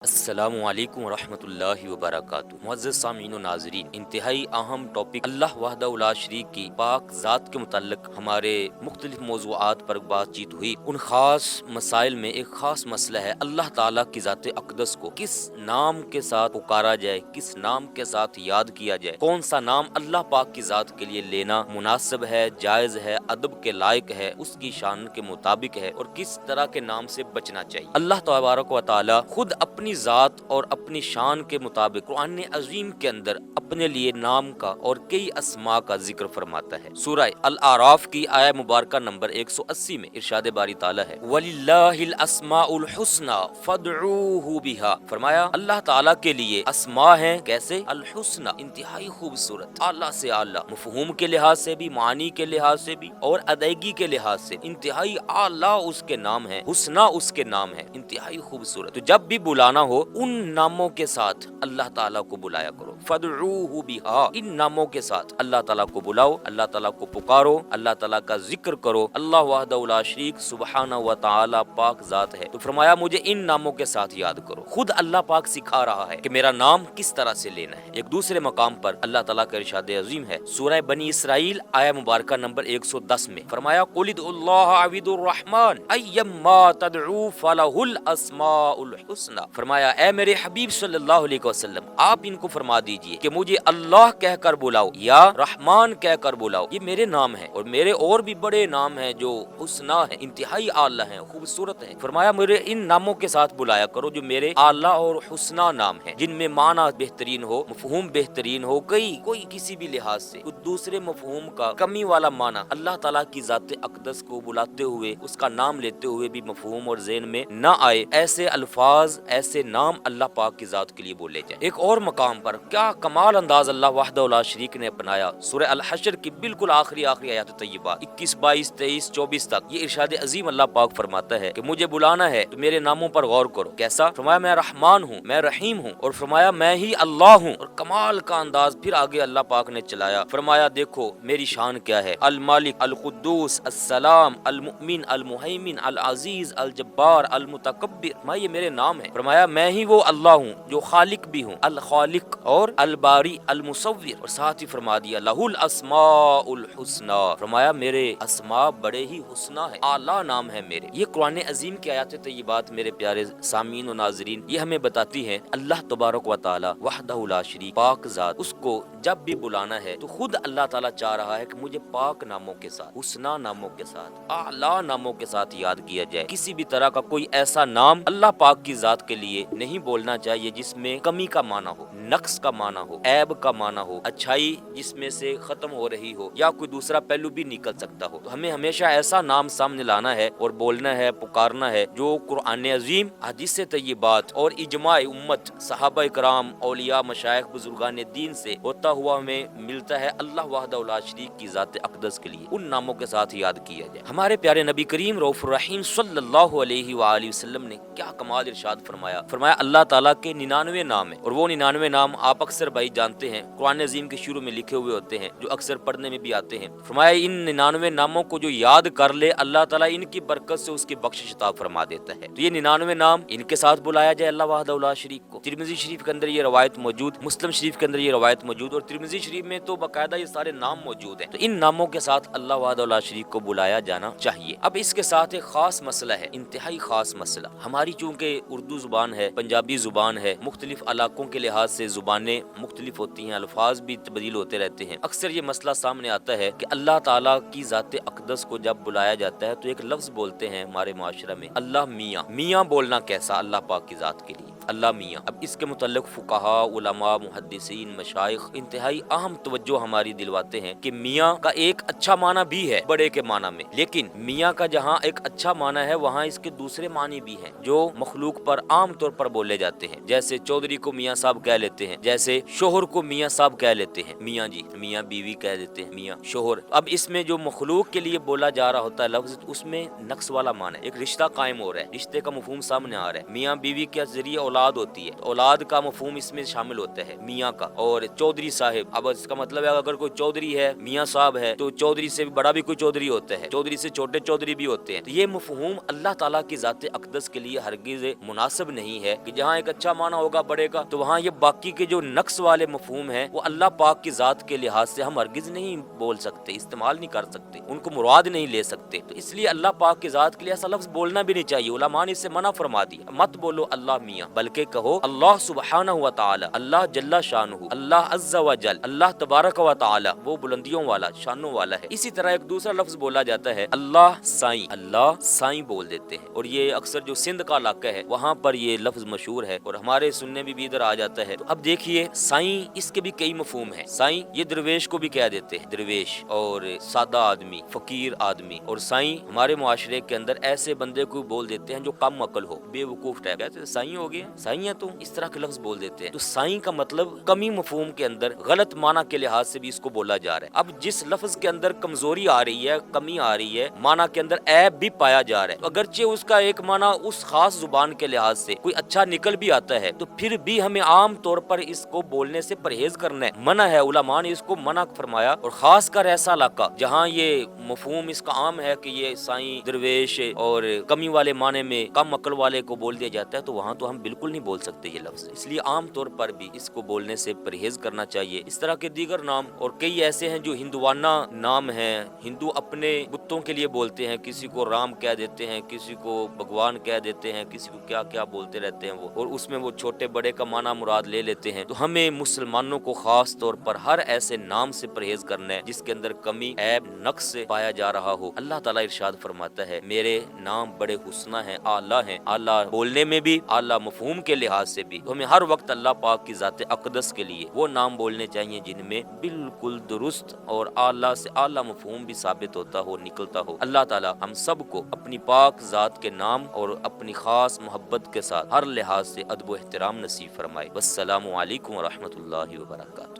السلام علیکم ورحمۃ اللہ وبرکاتہ۔ معزز سامعین و ناظرین، انتہائی اہم ٹاپک اللہ وحدہ لا شریک کی پاک ذات کے متعلق ہمارے مختلف موضوعات پر بات چیت ہوئی۔ ان خاص مسائل میں ایک خاص مسئلہ ہے اللہ تعالیٰ کی ذات اقدس کو کس نام کے ساتھ پکارا جائے، کس نام کے ساتھ یاد کیا جائے، کون سا نام اللہ پاک کی ذات کے لیے لینا مناسب ہے، جائز ہے، ادب کے لائق ہے، اس کی شان کے مطابق ہے، اور کس طرح کے نام سے بچنا چاہیے۔ اللہ تبارک و تعالیٰ خود اپنی ذات اور اپنی شان کے مطابق قرآن عظیم کے اندر اپنے لیے نام کا اور کئی اسماء کا ذکر فرماتا ہے۔ سورہ الاعراف کی آیہ مبارکہ نمبر 180 میں ارشاد باری تعالیٰ ہے وَلِلَّهِ الْأَسْمَاءُ الْحُسْنَى فَادْعُوهُ بِهَا، فرمایا اللہ تعالیٰ کے لیے اسماء ہیں، کیسے؟ الحسنى، انتہائی خوبصورت، اعلیٰ سے اعلیٰ، مفہوم کے لحاظ سے بھی، معنی کے لحاظ سے بھی اور ادائیگی کے لحاظ سے انتہائی اعلیٰ اس کے نام ہیں، حسنى اس کے نام ہیں، انتہائی خوبصورت۔ تو جب بھی بلانا ہو ان ناموں کے ساتھ اللہ تعالیٰ کو بلایا کرو، فَادْعُوهُ بِهَا، ان ناموں کے ساتھ اللہ تعالیٰ کو بلاؤ، اللہ تعالیٰ کو پکارو، اللہ تعالیٰ کا ذکر کرو۔ اللہ وحدہ لا شریک سبحانہ و تعالیٰ پاک ذات ہے، تو فرمایا مجھے ان ناموں کے ساتھ یاد کرو۔ خود اللہ پاک سکھا رہا ہے کہ میرا نام کس طرح سے لینا ہے۔ ایک دوسرے مقام پر اللہ تعالیٰ کا ارشاد عظیم ہے، سورہ بنی اسرائیل آیہ مبارکہ نمبر 110 میں، فرمایا قُلِ ادْعُوا اللَّهَ أَوِ ادْعُوا الرَّحْمَٰنَ أَيَّمَّا تَدْعُوا فَلَهُ الْأَسْمَاءُ الْحُسْنَى، فرمایا اے میرے حبیب صلی اللہ علیہ وسلم، آپ ان کو فرما دیجئے کہ مجھے اللہ کہہ کر بلاؤ یا رحمان کہہ کر بلاؤ، یہ میرے نام ہیں، اور میرے اور بھی بڑے نام ہیں جو حسنا ہیں، انتہائی اعلیٰ ہیں، خوبصورت ہیں۔ فرمایا میرے ان ناموں کے ساتھ بلایا کرو جو میرے اعلیٰ اور حسنا نام ہیں، جن میں معنی بہترین ہو، مفہوم بہترین ہو، کوئی کسی بھی لحاظ سے دوسرے مفہوم کا کمی والا معنی اللہ تعالیٰ کی ذات اقدس کو بلاتے ہوئے، اس کا نام لیتے ہوئے بھی مفہوم اور ذہن میں نہ آئے، ایسے الفاظ، ایسے نام اللہ پاک کی ذات کے لیے بولے جائیں۔ ایک اور مقام پر کیا کمال انداز اللہ وحدہ لا شریک نے اپنایا، سورہ الحشر کی بالکل آخری آیات طیبہ 21، 22، 23، 24 تک، یہ ارشاد عظیم اللہ پاک فرماتا ہے کہ مجھے بلانا ہے تو میرے ناموں پر غور کرو۔ کیسا؟ فرمایا میں رحمان ہوں، میں رحیم ہوں، اور فرمایا میں ہی اللہ ہوں، اور کمال کا انداز پھر آگے اللہ پاک نے چلایا، فرمایا دیکھو میری شان کیا ہے، المالک، القدوس، السلام، المؤمن، المہیمن، العزیز، الجبار، المتکبر، میں یہ میرے نام ہے۔ فرمایا میں ہی وہ اللہ ہوں جو خالق بھی ہوں، الخالق اور الباری، المصور، اور ساتھ ہی فرما دیا لہ الاسماء الحسنى، فرمایا میرے اسماء بڑے ہی حسنہ ہیں، اعلیٰ نام ہے میرے۔ یہ قرآن عظیم کی آیات طیبات میرے پیارے سامعین و ناظرین یہ ہمیں بتاتی ہیں اللہ تبارک و تعالی وحدہ لا شریک پاک ذات، اس کو جب بھی بلانا ہے تو خود اللہ تعالیٰ چاہ رہا ہے کہ مجھے پاک ناموں کے ساتھ، حسنہ ناموں کے ساتھ، اعلیٰ ناموں کے ساتھ یاد کیا جائے۔ کسی بھی طرح کا کوئی ایسا نام اللہ پاک کی ذات کے لیے نہیں بولنا چاہیے جس میں کمی کا معنی ہو، نقص کا معنی ہو، عیب کا معنی ہو، اچھائی جس میں سے ختم ہو رہی ہو، یا کوئی دوسرا پہلو بھی نکل سکتا ہو۔ تو ہمیں ہمیشہ ایسا نام سامنے لانا ہے اور بولنا ہے، پکارنا ہے جو قرآن عظیم، حدیث طیبات اور اجماع امت، صحابہ کرام، اولیاء، مشائخ، بزرگان دین سے ہوتا ہوا ہمیں ملتا ہے اللہ وحدہ لا شریک کی ذات اقدس کے لیے، ان ناموں کے ساتھ یاد کیا جائے۔ ہمارے پیارے نبی کریم رؤوف الرحیم صلی اللہ علیہ وآلہ وسلم نے کیا کمال ارشاد فرمایا، فرمایا اللہ تعالیٰ کے 99 نام ہیں، اور وہ 99 نام آپ اکثر بھائی جانتے ہیں، قرآن عظیم کے شروع میں لکھے ہوئے ہوتے ہیں جو اکثر پڑھنے میں بھی آتے ہیں۔ فرمایا ان 99 ناموں کو جو یاد کر لے اللہ تعالیٰ ان کی برکت سے اس کی بخشش عطا فرما دیتا ہے۔ تو یہ 99 نام، ان کے ساتھ بلایا جائے اللہ وحدہ لا شریک کو۔ ترمذی شریف کے اندر یہ روایت موجود، مسلم شریف کے اندر یہ روایت موجود، اور ترمذی شریف میں تو باقاعدہ یہ سارے نام موجود ہیں۔ تو ان ناموں کے ساتھ اللہ وحدہ لا شریک کو بلایا جانا چاہیے۔ اب اس کے ساتھ ایک خاص مسئلہ ہے، انتہائی خاص مسئلہ۔ ہماری چونکہ اردو زبان ہے، پنجابی زبان ہے، مختلف علاقوں کے لحاظ سے زبانیں مختلف ہوتی ہیں، الفاظ بھی تبدیل ہوتے رہتے ہیں۔ اکثر یہ مسئلہ سامنے آتا ہے کہ اللہ تعالیٰ کی ذات اقدس کو جب بلایا جاتا ہے تو ایک لفظ بولتے ہیں ہمارے معاشرہ میں، اللہ میاں۔ میاں بولنا کیسا اللہ پاک کی ذات کے لیے، اللہ میاں۔ اب اس کے متعلق فقہاء، علماء، محدثین، مشائخ انتہائی اہم توجہ ہماری دلواتے ہیں کہ میاں کا ایک اچھا معنی بھی ہے بڑے کے معنی میں، لیکن میاں کا جہاں ایک اچھا معنی ہے وہاں اس کے دوسرے معنی بھی ہیں جو مخلوق پر عام طور پر بولے جاتے ہیں، جیسے چودھری کو میاں صاحب کہہ لیتے ہیں، جیسے شوہر کو میاں صاحب کہہ لیتے ہیں، میاں جی، میاں بیوی کہہ دیتے ہیں، میاں شوہر۔ اب اس میں جو مخلوق کے لیے بولا جا رہا ہوتا ہے لفظ، اس میں نقص والا معنی ہے، ایک رشتہ قائم ہو رہا ہے، رشتے کا مفہوم سامنے آ رہا ہے، میاں بیوی کے ذریعے اولاد ہوتی ہے، اولاد کا مفہوم اس میں شامل ہوتا ہے میاں کا، اور چودھری صاحب، اب اس کا مطلب ہے اگر کوئی چودھری ہے، میاں صاحب ہے، تو چودھری سے بھی بڑا بھی کوئی چودھری ہوتا ہے، چودھری سے چھوٹے چودھری بھی ہوتے ہیں۔ تو یہ مفہوم اللہ تعالیٰ کی ذات اقدس کے لیے ہرگز مناسب نہیں ہے کہ جہاں ایک اچھا معنی ہوگا بڑے کا، تو وہاں یہ باقی کے جو نقص والے مفہوم ہیں وہ اللہ پاک کی ذات کے لحاظ سے ہم ہرگز نہیں بول سکتے، استعمال نہیں کر سکتے، ان کو مراد نہیں لے سکتے۔ تو اس لیے اللہ پاک کی ذات کے لیے ایسا لفظ بولنا بھی نہیں چاہیے، علماء نے اس سے منع فرما دیا، مت بولو اللہ میاں، بلکہ کہو اللہ سبحانہ و تعالی، اللہ جل شانہ، اللہ عز و جل، اللہ تبارک و تعالی، وہ بلندیوں والا، شانوں والا ہے۔ اسی طرح ایک دوسرا لفظ بولا جاتا ہے اللہ سائیں، اللہ سائیں بول دیتے ہیں، اور یہ اکثر جو سندھ کا علاقہ ہے وہاں پر یہ لفظ مشہور ہے، اور ہمارے سننے میں بھی ادھر آ جاتا ہے۔ تو اب دیکھیے سائیں، اس کے بھی کئی مفہوم ہیں۔ سائیں یہ درویش کو بھی کہہ دیتے ہیں، درویش اور سادہ آدمی، فقیر آدمی، اور سائیں ہمارے معاشرے کے اندر ایسے بندے کو بول دیتے ہیں جو کم عقل ہو، بے وقوف ٹائپ، کہتے ہیں سائیں ہو گئے، سائیں ہے تو اس طرح کے لفظ بول دیتے ہیں۔ تو سائیں کا مطلب کمی مفہوم کے اندر غلط معنی کے لحاظ سے بھی اس کو بولا جا رہا ہے۔ اب جس لفظ کے اندر کمزوری آ رہی ہے، کمی آ رہی ہے، معنی کے اندر عیب بھی پایا جا رہا ہے، تو اگرچہ اس کا ایک معنی اس خاص زبان کے لحاظ سے کوئی اچھا نکل بھی آتا ہے، تو پھر بھی ہمیں عام طور پر اس کو بولنے سے پرہیز کرنا ہے، منع ہے، علماء نے اس کو منع فرمایا۔ اور خاص کر ایسا علاقہ جہاں یہ مفہوم اس کا عام ہے کہ یہ سائیں، درویش اور کمی والے معنی میں کم عقل والے کو بول دیا جاتا ہے، تو وہاں تو ہم بالکل نہیں بول سکتے یہ لفظ، اس لیے عام طور پر بھی اس کو بولنے سے پرہیز کرنا چاہیے۔ اس طرح کے دیگر نام اور کئی ایسے ہیں جو ہندوانہ نام ہیں، ہندو اپنے بتوں کے لیے بولتے ہیں، کسی کو رام کہہ دیتے ہیں، کسی کو بھگوان کہہ دیتے ہیں، کسی کو کیا کیا بولتے رہتے ہیں وہ، اور اس میں وہ چھوٹے بڑے کا معنی مراد لے لیتے ہیں۔ تو ہمیں مسلمانوں کو خاص طور پر ہر ایسے نام سے پرہیز کرنا ہے جس کے اندر کمی، عیب، نقص سے پایا جا رہا ہو۔ اللہ تعالیٰ ارشاد فرماتا ہے میرے نام بڑے حسنہ ہیں، اعلیٰ ہیں، اعلیٰ بولنے میں بھی، اعلیٰ مفہوم کے لحاظ سے بھی۔ تو ہمیں ہر وقت اللہ پاک کی ذات اقدس کے لیے وہ نام بولنے چاہیے جن میں بالکل درست اور اعلیٰ سے اعلیٰ مفہوم بھی ثابت ہوتا ہو، نکلتا ہو۔ اللہ تعالیٰ ہم سب کو اپنی پاک ذات کے نام اور اپنی خاص محبت کے ساتھ ہر لحاظ سے ادب و احترام نصیب فرمائے۔ والسلام علیکم ورحمۃ اللہ وبرکاتہ۔